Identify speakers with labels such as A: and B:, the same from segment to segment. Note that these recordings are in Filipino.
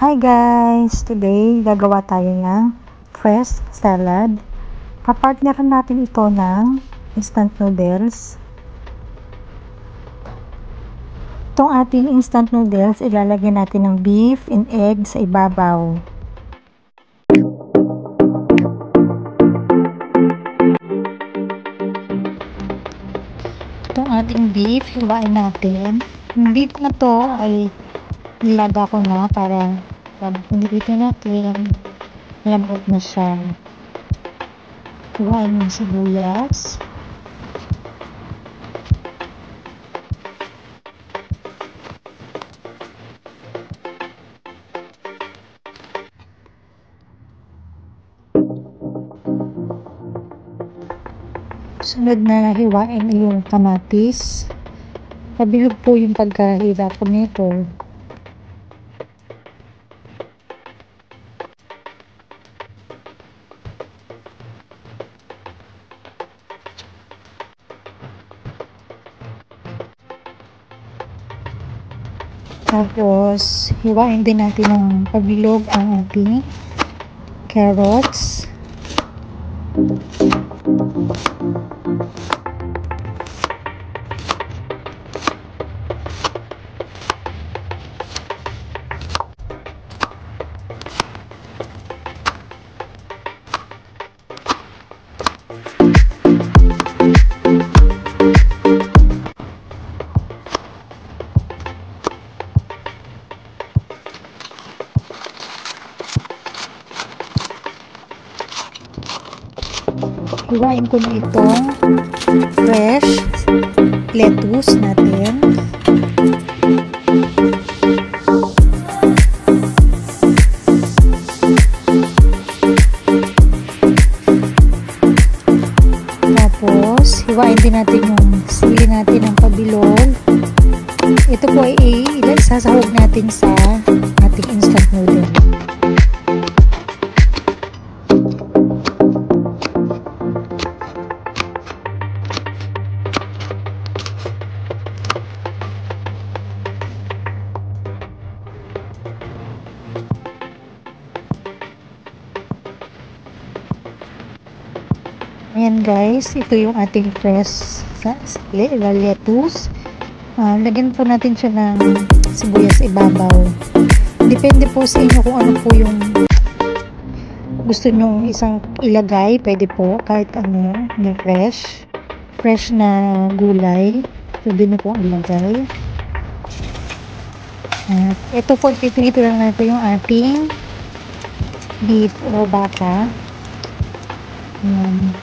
A: Hi guys! Today, gagawa tayo ng fresh salad. Kapartneran natin ito ng instant noodles. Itong ating instant noodles, ilalagay natin ng beef and egg sa ibabaw. Itong ating beef, hiwain natin. Yung beef na to ay nilaga ko na para dito natin lambot na siya. Hiwain yung sibuyas. Sunod na hiwain yung kamatis. Mabilog po yung pagkahira ko nito. Tapos, hiwain din natin ng pabilog ang ating carrots. Hiwain ko na itong fresh lettuce natin. Tapos, hiwain din natin yung sili natin ng pabilog. Ito po ay isasahog natin sa ating instant noodle. Ayan guys, ito yung ating fresh lettuce. Lagyan po natin siya ng sibuyas ibabaw. Depende po sa inyo kung ano po yung gusto nyong isang ilagay. Pwede po kahit ano na fresh na gulay. Pwede nyo po ilagay. Ito po, pipilito lang natin yung ating beef o baka. Ayan.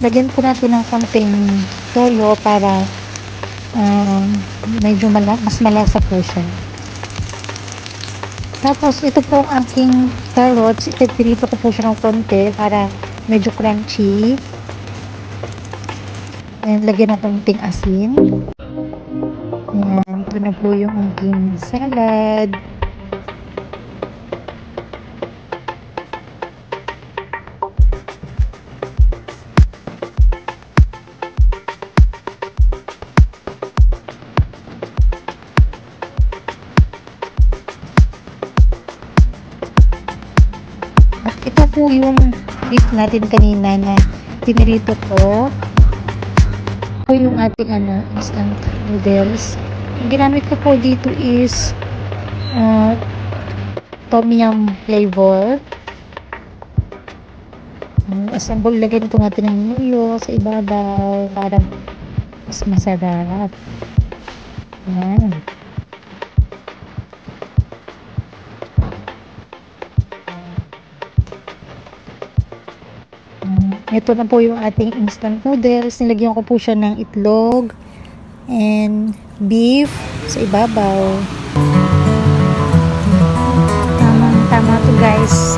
A: Lagyan po natin ng konting toyo para medyo mas malasa po siya. Tapos ito po ang aking carrots, itipirito ko po siya ng konti para medyo crunchy. And lagyan ng konting asin. Ayan, ito na po yung aking salad. Ito po yung beef natin kanina na pinirito ko. Ito yung ating instant noodles. Ang ginamit ko po dito is tom yum flavor. Assemble, lagyan po natin ng mayo sa ibabaw para mas masarap. Yan. Ito na po yung ating instant noodles. Nilagyan ko po siya ng itlog and beef sa ibabaw. Tama to guys.